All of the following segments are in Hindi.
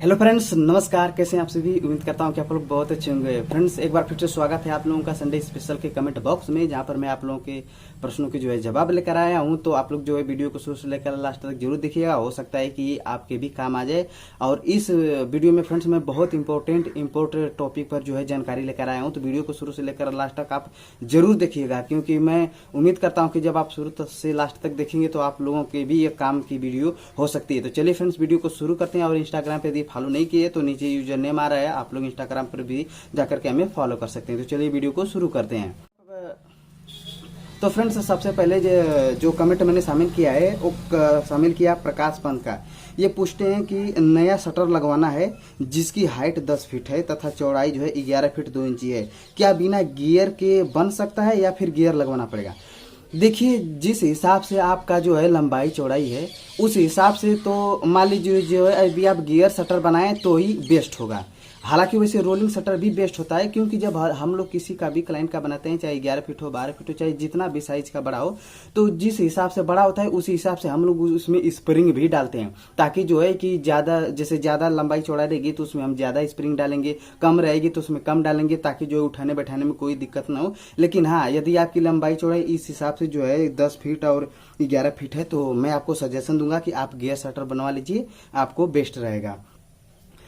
हेलो फ्रेंड्स, नमस्कार। कैसे हैं आप सभी? उम्मीद करता हूं कि आप लोग बहुत अच्छे होंगे। फ्रेंड्स, एक बार फिर से स्वागत है आप लोगों का संडे स्पेशल के कमेंट बॉक्स में, जहां पर मैं आप लोगों के प्रश्नों के जवाब लेकर आया हूं। तो आप लोग वीडियो को शुरू से लेकर लास्ट तक जरूर देखिएगा। हो सकता है कि आपके भी काम आ जाए। और इस वीडियो में फ्रेंड्स मैं बहुत इंपॉर्टेंट टॉपिक पर जानकारी लेकर आया हूँ। तो वीडियो को शुरू से लेकर लास्ट तक आप जरूर देखिएगा, क्योंकि मैं उम्मीद करता हूँ कि जब आप शुरू से लास्ट तक देखेंगे तो आप लोगों के भी ये काम की वीडियो हो सकती है। तो चलिए फ्रेंड्स, वीडियो को शुरू करते हैं। और इंस्टाग्राम पे यदि फॉलो नहीं किए तो नीचे यूजर नेम आ रहा है, आप लोग इंस्टाग्राम पर भी जाकर के हमें फॉलो कर सकते हैं। तो चलिए वीडियो को शुरू करते हैं। तो फ्रेंड्स, सबसे पहले जो कमेंट मैंने शामिल किया है वो शामिल किया प्रकाश पंत का। ये पूछते हैं कि नया शटर लगवाना है जिसकी हाइट 10 फीट है तथा चौड़ाई 11 फीट 2 इंची है, क्या बिना गियर के बन सकता है या फिर गियर लगवाना पड़ेगा? देखिए, जिस हिसाब से आपका लंबाई चौड़ाई है उस हिसाब से तो मान लीजिए अभी आप गियर शटर बनाएं तो ही बेस्ट होगा। हालांकि वैसे रोलिंग शटर भी बेस्ट होता है, क्योंकि जब हम लोग किसी का भी क्लाइंट का बनाते हैं, चाहे 11 फीट हो 12 फीट हो, चाहे जितना भी साइज का बड़ा हो, तो जिस हिसाब से बड़ा होता है उसी हिसाब से हम लोग उसमें स्प्रिंग भी डालते हैं, ताकि कि ज्यादा लंबाई चौड़ा रहेगी तो उसमें हम ज्यादा स्प्रिंग डालेंगे, कम रहेगी तो उसमें कम डालेंगे, ताकि उठाने बैठाने में कोई दिक्कत ना हो। लेकिन हाँ, यदि आपकी लंबाई चौड़ाई इस हिसाब से 10 फीट और 11 फीट है तो मैं आपको सजेशन दूंगा कि आप गियर शटर बनवा लीजिए, आपको बेस्ट रहेगा।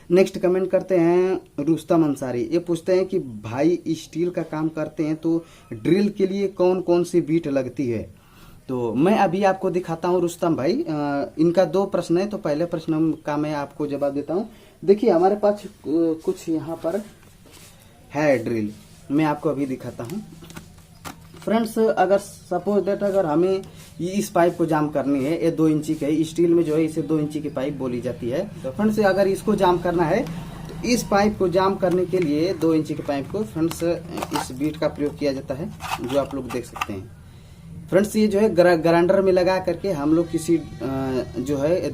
नेक्स्ट कमेंट करते हैं रुस्तम अंसारी। ये पूछते हैं कि भाई स्टील का काम करते हैं तो ड्रिल के लिए कौन कौन सी बीट लगती है? तो मैं अभी आपको दिखाता हूं रुस्तम भाई। इनका 2 प्रश्न है, तो पहले प्रश्न का मैं आपको जवाब देता हूं। देखिए, हमारे पास कुछ यहाँ पर है ड्रिल, मैं आपको अभी दिखाता हूँ। फ्रेंड्स, अगर सपोज दैट अगर हमें इस पाइप को जाम करनी है, ये 2 इंची के स्टील में इसे 2 इंची की पाइप बोली जाती है। तो फ्रेंड्स, अगर इसको जाम करना है तो इस पाइप को जाम करने के लिए 2 इंची के पाइप को फ्रेंड्स इस बीट का प्रयोग किया जाता है, जो आप लोग देख सकते हैं। फ्रेंड्स, ये ग्राइंडर में लगा करके हम लोग किसी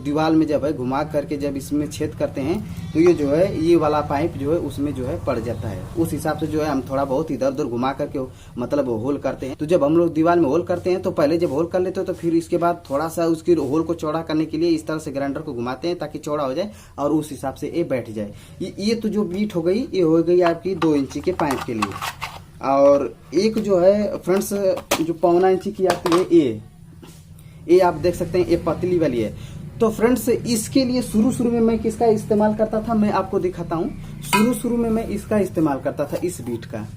दीवार में जब घुमा करके जब इसमें छेद करते हैं तो ये वाला पाइप उसमें पड़ जाता है। उस हिसाब से हम थोड़ा बहुत इधर उधर घुमा करके मतलब होल करते हैं। तो जब हम लोग दीवार में होल करते हैं तो पहले जब होल कर लेते हैं तो फिर इसके बाद थोड़ा सा उसकी होल को चौड़ा करने के लिए इस तरह से ग्राइंडर को घुमाते हैं ताकि चौड़ा हो जाए और उस हिसाब से ये बैठ जाए। ये तो जो बीट हो गई, ये हो गई आपकी 2 इंची के पाइप के लिए। और एक फ्रेंड्स जो 1.25 इंची की आती है, ये आप देख सकते हैं, ये पतली वाली है। तो फ्रेंड्स, इसके लिए शुरू में मैं किसका इस्तेमाल करता था, मैं आपको दिखाता हूँ। शुरू में मैं इसका इस्तेमाल करता था, इस बीट का।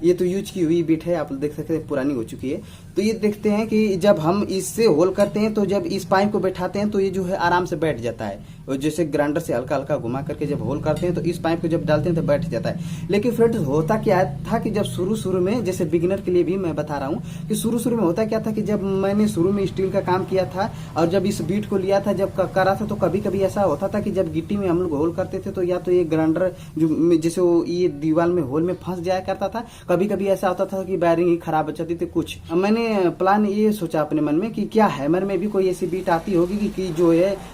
ये तो यूज की हुई बीट है, आप देख सकते हैं पुरानी हो चुकी है। तो ये देखते हैं कि जब हम इससे होल करते हैं तो जब इस पाइप को बैठाते हैं तो ये आराम से बैठ जाता है। और जैसे ग्राइंडर से हल्का हल्का घुमा करके जब होल करते हैं तो इस पाइप को जब डालते हैं तो बैठ जाता है। लेकिन फ्रेंड्स, होता क्या था कि जब शुरू में, जैसे बिगिनर के लिए भी मैं बता रहा हूँ कि शुरू में होता क्या था कि जब मैंने शुरू में स्टील का काम किया था और जब इस बीट को लिया था, जब कर रहा था, तो कभी कभी ऐसा होता था कि जब गिट्टी में हम लोग होल करते थे तो या तो ये ग्राइंडर जैसे ये दीवार में होल में फंस जाया करता था। कभी कभी ऐसा होता था कि वायरिंग ही खराब हो जाती थी कुछ। मैंने प्लान ये सोचा अपने मन में कि क्या हैमर में भी कोई ऐसी बीट आती होगी कि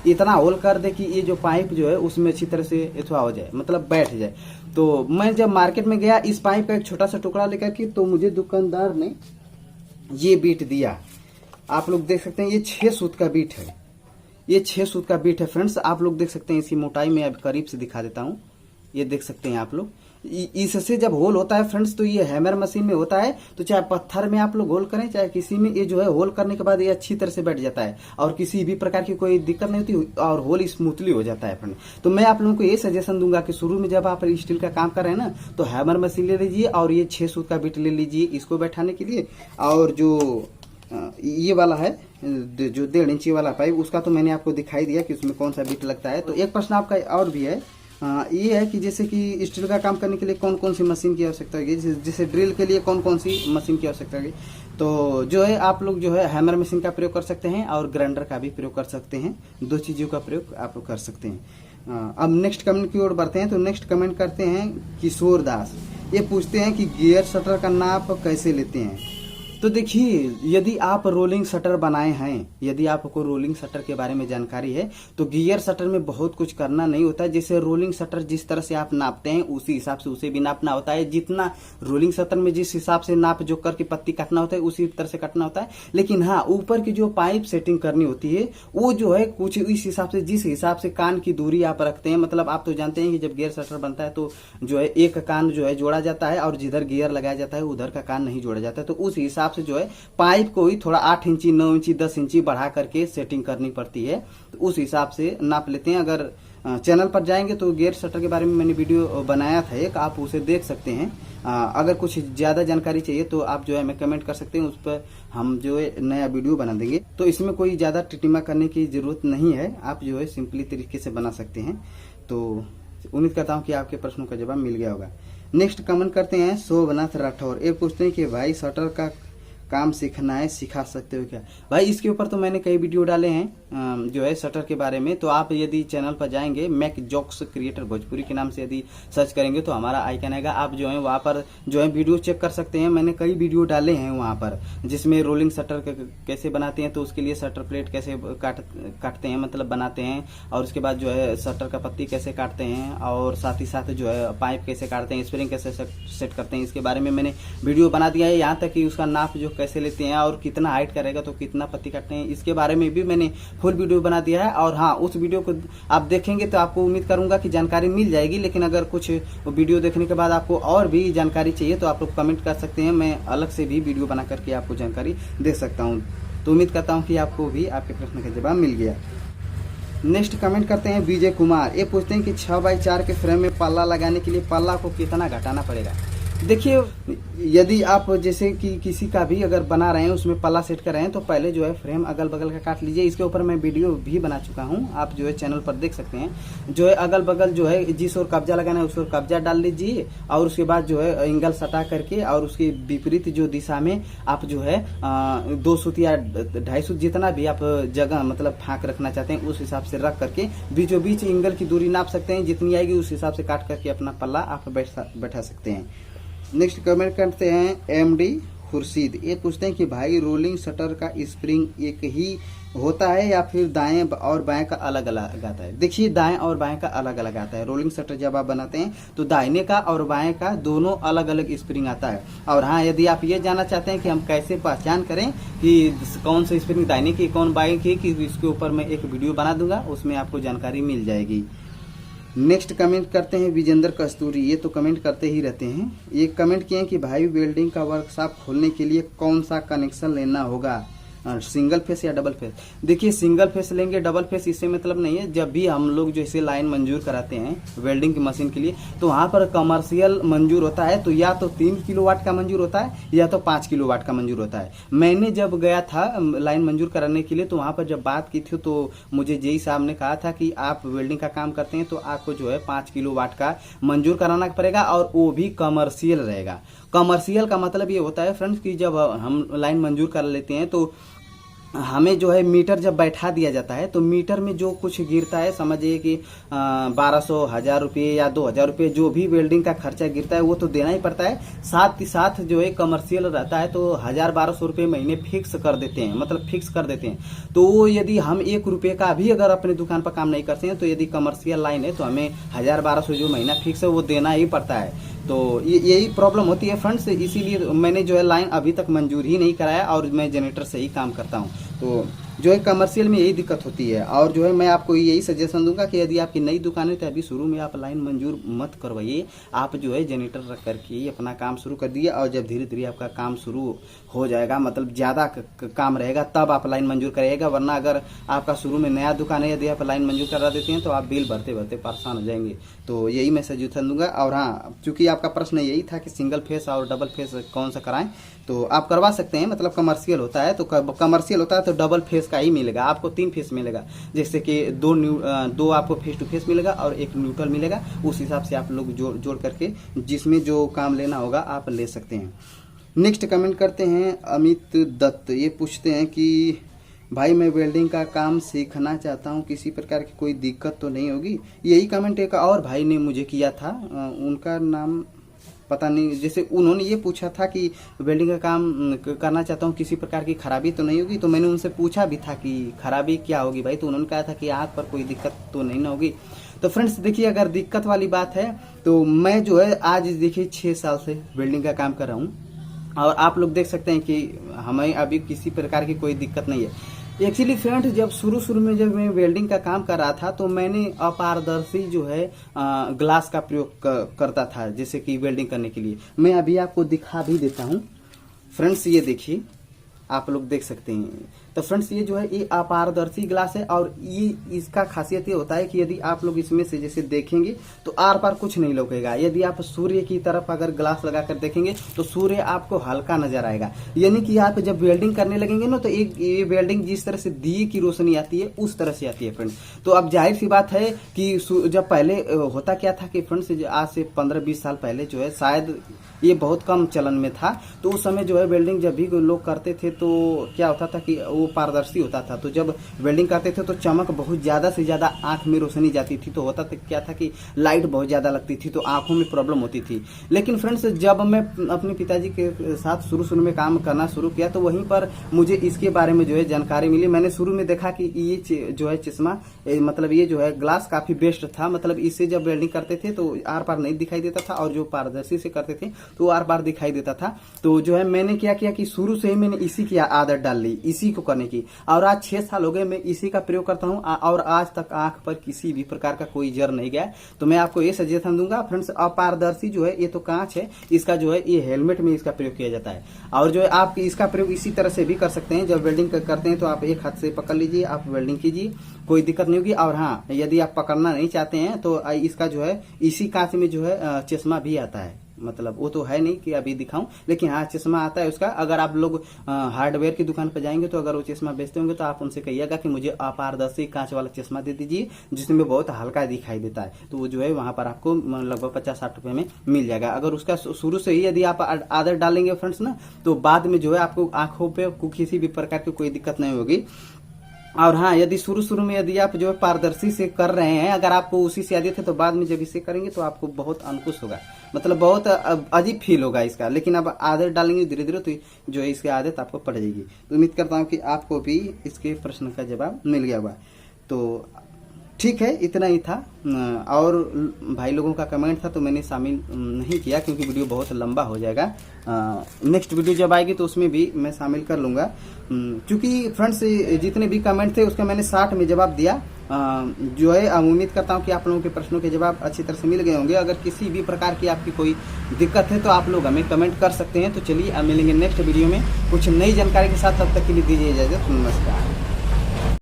इतना होल कर दे कि ये जो पाइप उसमें अच्छी तरह से अथवा हो जाए, मतलब बैठ जाए। तो मैं जब मार्केट में गया इस पाइप का एक छोटा सा टुकड़ा लेकर के, तो मुझे दुकानदार ने ये बीट दिया। आप लोग देख सकते हैं, ये 6 सूत का बीट है। ये 6 सूत का बीट है फ्रेंड्स, आप लोग देख सकते हैं। इसकी मोटाई में अब करीब से दिखा देता हूँ। ये देख सकते हैं आप लोग। इससे जब होल होता है फ्रेंड्स, तो ये हैमर मशीन में होता है, तो चाहे पत्थर में आप लोग होल करें चाहे किसी में, ये होल करने के बाद ये अच्छी तरह से बैठ जाता है और किसी भी प्रकार की कोई दिक्कत नहीं होती और होल स्मूथली हो जाता है फ्रेंड। तो मैं आप लोगों को ये सजेशन दूंगा कि शुरू में जब आप स्टील का काम कर रहे हैं ना, तो हैमर मशीन ले लीजिए और ये 6 सूत का बीट ले लीजिए इसको बैठाने के लिए। और जो ये वाला है, जो 1.5 इंची वाला पाइप, उसका तो मैंने आपको दिखाई दिया कि उसमें कौन सा बीट लगता है। तो एक प्रश्न आपका और भी है, ये है कि जैसे कि स्टील का काम करने के लिए कौन कौन सी मशीन की आवश्यकता होगी, जैसे ड्रिल के लिए कौन कौन सी मशीन की आवश्यकता होगी। तो आप लोग हैमर मशीन का प्रयोग कर सकते हैं और ग्राइंडर का भी प्रयोग कर सकते हैं। 2 चीजों का प्रयोग आप लोग कर सकते हैं। अब नेक्स्ट कमेंट की ओर बढ़ते हैं। तो नेक्स्ट कमेंट करते हैं किशोर दास। ये पूछते हैं कि गियर शटर का नाप कैसे लेते हैं? तो देखिए, यदि आप रोलिंग शटर बनाए हैं, यदि आपको रोलिंग शटर के बारे में जानकारी है, तो गियर शटर में बहुत कुछ करना नहीं होता है। जैसे रोलिंग शटर जिस तरह से आप नापते हैं उसी हिसाब से उसे भी नापना होता है। जितना रोलिंग शटर में जिस हिसाब से नाप जो करके पत्ती काटना होता है उसी तरह से काटना होता है। लेकिन हाँ, ऊपर की जो पाइप सेटिंग करनी होती है वो जो है कुछ इस हिसाब से, जिस हिसाब से कान की दूरी आप रखते हैं। मतलब आप तो जानते हैं कि जब गियर शटर बनता है तो जो है एक कान जो है जोड़ा जाता है और जिधर गियर लगाया जाता है उधर का कान नहीं जोड़ा जाता है। तो उस हिसाब से जो है पाइप को ही थोड़ा 8 इंची, 9 इंची, 10 इंची बढ़ा करके सेटिंग करनी पड़ती है। तो उस हिसाब से नाप लेते हैं। अगर चैनल पर जाएंगे तो गियर शटर के बारे में मैंने वीडियो बनाया था एक, आप उसे देख सकते हैं। अगर कुछ ज्यादा जानकारी चाहिए तो आप जो है मैं कमेंट कर सकते हैं, उस पर हम जो है नया वीडियो बना देंगे। तो इसमें कोई ज्यादा टिटिमा करने की जरूरत नहीं है, आप जो है सिंपली तरीके से बना सकते हैं। तो उम्मीद करता हूँ कि आपके प्रश्नों का जवाब मिल गया होगा। नेक्स्ट कमेंट करते हैं शोभनाथ राठौर। ये पूछते हैं कि भाई शटर का काम सीखना है, सिखा सकते हो क्या? भाई इसके ऊपर तो मैंने कई वीडियो डाले हैं जो है शटर के बारे में। तो आप यदि चैनल पर जाएंगे, मैक जोक्स क्रिएटर भोजपुरी के नाम से यदि सर्च करेंगे तो हमारा आइकन आएगा। आप जो है वहाँ पर जो है वीडियो चेक कर सकते हैं। मैंने कई वीडियो डाले हैं वहाँ पर, जिसमें रोलिंग शटर कैसे बनाते हैं, तो उसके लिए शटर प्लेट कैसे काटते हैं, मतलब बनाते हैं, और उसके बाद जो है शटर का पत्ती कैसे काटते हैं, और साथ ही साथ जो है पाइप कैसे काटते हैं, स्प्रिंग कैसे सेट करते हैं, इसके बारे में मैंने वीडियो बना दिया है। यहाँ तक कि उसका नाप जो कैसे लेते हैं और कितना हाइट का रहेगा तो कितना पत्ती काटते हैं, इसके बारे में भी मैंने फुल वीडियो बना दिया है। और हाँ, उस वीडियो को आप देखेंगे तो आपको उम्मीद करूंगा कि जानकारी मिल जाएगी। लेकिन अगर कुछ वीडियो देखने के बाद आपको और भी जानकारी चाहिए तो आप लोग कमेंट कर सकते हैं, मैं अलग से भी वीडियो बना करके आपको जानकारी दे सकता हूँ। तो उम्मीद करता हूँ कि आपको भी आपके प्रश्न का जवाब मिल गया। नेक्स्ट कमेंट करते हैं विजय कुमार। ये पूछते हैं कि 6x4 के फ्रेम में पल्ला लगाने के लिए पल्ला को कितना घटाना पड़ेगा? देखिए, यदि आप जैसे कि किसी का भी अगर बना रहे हैं उसमें पल्ला सेट कर रहे हैं तो पहले जो है फ्रेम अगल बगल का काट लीजिए। इसके ऊपर मैं वीडियो भी बना चुका हूं, आप जो है चैनल पर देख सकते हैं। जो है अगल बगल जो है जिस ओर कब्जा लगाना है उस ओर कब्जा डाल लीजिए, और उसके बाद जो है एंगल सटा करके और उसके विपरीत जो दिशा में आप जो है 2 सूत या 2.5 सूत जितना भी आप जगह मतलब फाँक रखना चाहते हैं उस हिसाब से रख करके बीचों बीच एंगल की दूरी नाप सकते हैं। जितनी आएगी उस हिसाब से काट करके अपना पल्ला आप बैठा सकते हैं। नेक्स्ट कमेंट करते हैं एमडी खुर्शीद। ये पूछते हैं कि भाई रोलिंग शटर का स्प्रिंग एक ही होता है या फिर दाएं और बाएं का अलग अलग आता है? देखिए, दाएं और बाएं का अलग अलग आता है। रोलिंग शटर जब आप बनाते हैं तो दाहिने का और बाएं का दोनों अलग अलग स्प्रिंग आता है। और हाँ, यदि आप ये जानना चाहते हैं कि हम कैसे पहचान करें कि कौन सा स्प्रिंग दाहिने की कौन बाएं की, कि इसके ऊपर मैं एक वीडियो बना दूंगा, उसमें आपको जानकारी मिल जाएगी। नेक्स्ट कमेंट करते हैं विजेंद्र कस्तूरी। ये तो कमेंट करते ही रहते हैं। ये कमेंट किए हैं कि भाई वेल्डिंग का वर्कशॉप खोलने के लिए कौन सा कनेक्शन लेना होगा, सिंगल फेस या डबल फेस? देखिए, सिंगल फेस लेंगे, डबल फेस इससे मतलब नहीं है। जब भी हम लोग जैसे लाइन मंजूर कराते हैं वेल्डिंग की मशीन के लिए तो वहाँ पर कमर्शियल मंजूर होता है, तो या तो 3 किलोवाट का मंजूर होता है या तो 5 किलोवाट का मंजूर होता है। मैंने जब गया था लाइन मंजूर कराने के लिए तो वहाँ पर जब बात की थी तो मुझे जेई साहब ने कहा था कि आप वेल्डिंग का काम करते हैं तो आपको जो है 5 किलोवाट का मंजूर कराना पड़ेगा, और वो भी कमर्शियल रहेगा। कमर्शियल का मतलब ये होता है फ्रेंड्स कि जब हम लाइन मंजूर कर लेते हैं तो हमें जो है मीटर जब बैठा दिया जाता है तो मीटर में जो कुछ गिरता है, समझिए कि 1200, 1000 रुपये या 2000 रुपये जो भी वेल्डिंग का खर्चा गिरता है वो तो देना ही पड़ता है। साथ ही साथ जो है कमर्शियल रहता है तो 1000-1200 रुपये महीने फिक्स कर देते हैं, मतलब फिक्स कर देते हैं। तो यदि हम 1 रुपये का भी अगर अपने दुकान पर काम नहीं करते हैं तो यदि कमर्शियल लाइन है तो हमें 1000-1200 जो महीना फिक्स है वो देना ही पड़ता है। तो यही प्रॉब्लम होती है फ्रेंड्स, इसीलिए मैंने जो है लाइन अभी तक मंजूर ही नहीं कराया और मैं जनरेटर से ही काम करता हूँ। तो जो है कमर्शियल में यही दिक्कत होती है। और जो है मैं आपको यही सजेशन दूंगा कि यदि आपकी नई दुकान है तो अभी शुरू में आप लाइन मंजूर मत करवाइए, आप जो है जनरेटर रख करके अपना काम शुरू कर दिए, और जब धीरे धीरे आपका काम शुरू हो जाएगा, मतलब ज़्यादा काम रहेगा, तब आप लाइन मंजूर करिएगा। वरना अगर आपका शुरू में नया दुकान है, यदि आप लाइन मंजूर करा देते हैं तो आप बिल भरते भरते परेशान हो जाएंगे। तो यही मैं सजेशन दूंगा। और हाँ, चूंकि आपका प्रश्न यही था कि सिंगल फेस और डबल फेस कौन सा कराएं, तो आप करवा सकते हैं। मतलब कमर्शियल होता है तो कमर्शियल होता है तो डबल फेस का ही मिलेगा, आपको 3 फेस मिलेगा। जैसे कि दो आपको फेस टू फेस मिलेगा और एक न्यूट्रल मिलेगा। उस हिसाब से आप लोग जोड़ करके जिसमें जो काम लेना होगा आप ले सकते हैं। नेक्स्ट कमेंट करते हैं अमित दत्त। ये पूछते हैं कि भाई मैं वेल्डिंग का काम सीखना चाहता हूँ, किसी प्रकार की कोई दिक्कत तो नहीं होगी? यही कमेंट एक और भाई ने मुझे किया था, उनका नाम पता नहीं, जैसे उन्होंने ये पूछा था कि वेल्डिंग का काम करना चाहता हूँ, किसी प्रकार की खराबी तो नहीं होगी। तो मैंने उनसे पूछा भी था कि खराबी क्या होगी भाई, तो उन्होंने कहा था कि आँख पर कोई दिक्कत तो नहीं ना होगी। तो फ्रेंड्स देखिए, अगर दिक्कत वाली बात है तो मैं जो है आज देखिए 6 साल से वेल्डिंग का काम कर रहा हूँ, और आप लोग देख सकते हैं कि हमें अभी किसी प्रकार की कोई दिक्कत नहीं है। एक्चुअली फ्रेंड, जब शुरू में जब मैं वेल्डिंग का काम कर रहा था तो मैंने अपारदर्शी जो है ग्लास का प्रयोग करता था, जैसे कि वेल्डिंग करने के लिए। मैं अभी आपको दिखा भी देता हूँ फ्रेंड्स, ये देखिए, आप लोग देख सकते हैं। तो फ्रेंड्स ये जो है ये अपारदर्शी ग्लास है, और ये इसका खासियत ये होता है कि यदि आप लोग इसमें से जैसे देखेंगे तो आर पार कुछ नहीं लौकेगा। यदि आप सूर्य की तरफ अगर ग्लास लगाकर देखेंगे तो सूर्य आपको हल्का नजर आएगा, यानी कि आप जब वेल्डिंग करने लगेंगे ना तो एक ये वेल्डिंग जिस तरह से दिए की रोशनी आती है उस तरह से आती है फ्रेंड्स। तो अब जाहिर सी बात है कि जब पहले होता क्या था कि फ्रेंड्स, आज से 15-20 साल पहले जो है शायद ये बहुत कम चलन में था। तो उस समय जो है वेल्डिंग जब भी लोग करते थे तो क्या होता था कि वो पारदर्शी होता था। तो जब वेल्डिंग करते थे तो चमक बहुत ज्यादा से ज्यादा आंख में रोशनी जाती थी। तो होता था क्या था कि लाइट बहुत ज्यादा लगती थी, तो आंखों में प्रॉब्लम होती थी। लेकिन फ्रेंड्स, जब मैं अपने पिताजी के साथ शुरू में काम करना शुरू किया तो वहीं पर मुझे इसके बारे में जो है जानकारी मिली। मैंने शुरू में देखा कि ये जो है चश्मा, मतलब ये जो है ग्लास काफी बेस्ट था। मतलब इससे जब वेल्डिंग करते थे तो आर पार नहीं दिखाई देता था, और जो पारदर्शी से करते थे तो आर पार दिखाई देता था। तो जो है मैंने क्या किया कि शुरू से ही मैंने इसी की आदत डाल ली, इसी को करने की, और आज 6 साल हो गए मैं इसी का प्रयोग करता हूं, और आज तक आंख पर किसी भी प्रकार का कोई जर नहीं गया। तो मैं आपको ये सजेशन दूंगा फ्रेंड्स, अपारदर्शी जो है ये तो कांच है, इसका जो है ये हेलमेट में इसका प्रयोग किया जाता है। और जो है आप इसका प्रयोग इसी तरह से भी कर सकते हैं। जब वेल्डिंग करते हैं तो आप एक हाथ से पकड़ लीजिए, आप वेल्डिंग कीजिए, कोई दिक्कत नहीं होगी। और हाँ, यदि आप पकड़ना नहीं चाहते हैं तो इसका जो है इसी कांच में जो है चश्मा भी आता है। मतलब वो तो है नहीं कि अभी दिखाऊं, लेकिन हाँ चश्मा आता है उसका। अगर आप लोग हार्डवेयर की दुकान पर जाएंगे तो अगर वो चश्मा बेचते होंगे तो आप उनसे कहिएगा कि मुझे अपारदर्शी कांच वाला चश्मा दे दीजिए, जिसमें बहुत हल्का दिखाई देता है। तो वो जो है वहां पर आपको लगभग 50-60 रुपए में मिल जाएगा। अगर उसका शुरू से ही यदि आप आदत डालेंगे फ्रेंड्स ना, तो बाद में जो है आपको आंखों पे किसी भी प्रकार की कोई दिक्कत नहीं होगी। और हाँ, यदि शुरू में यदि आप जो है पारदर्शी से कर रहे हैं, अगर आपको उसी से आदत है तो बाद में जब इसे करेंगे तो आपको बहुत अंकुश होगा, मतलब बहुत अजीब फील होगा इसका। लेकिन अब आदत डालेंगे धीरे धीरे तो जो है इसकी आदत आपको पड़ जाएगी। तो उम्मीद करता हूँ कि आपको भी इसके प्रश्न का जवाब मिल गया होगा। तो ठीक है, इतना ही था। और भाई लोगों का कमेंट था तो मैंने शामिल नहीं किया क्योंकि वीडियो बहुत लंबा हो जाएगा। नेक्स्ट वीडियो जब आएगी तो उसमें भी मैं शामिल कर लूँगा, क्योंकि फ्रेंड्स जितने भी कमेंट थे उसका मैंने 60 में जवाब दिया। जो है उम्मीद करता हूँ कि आप लोगों के प्रश्नों के जवाब अच्छी तरह से मिल गए होंगे। अगर किसी भी प्रकार की आपकी कोई दिक्कत है तो आप लोग हमें कमेंट कर सकते हैं। तो चलिए अब मिलेंगे नेक्स्ट वीडियो में कुछ नई जानकारी के साथ, तब तक के लिए दीजिए इजाजत, नमस्कार।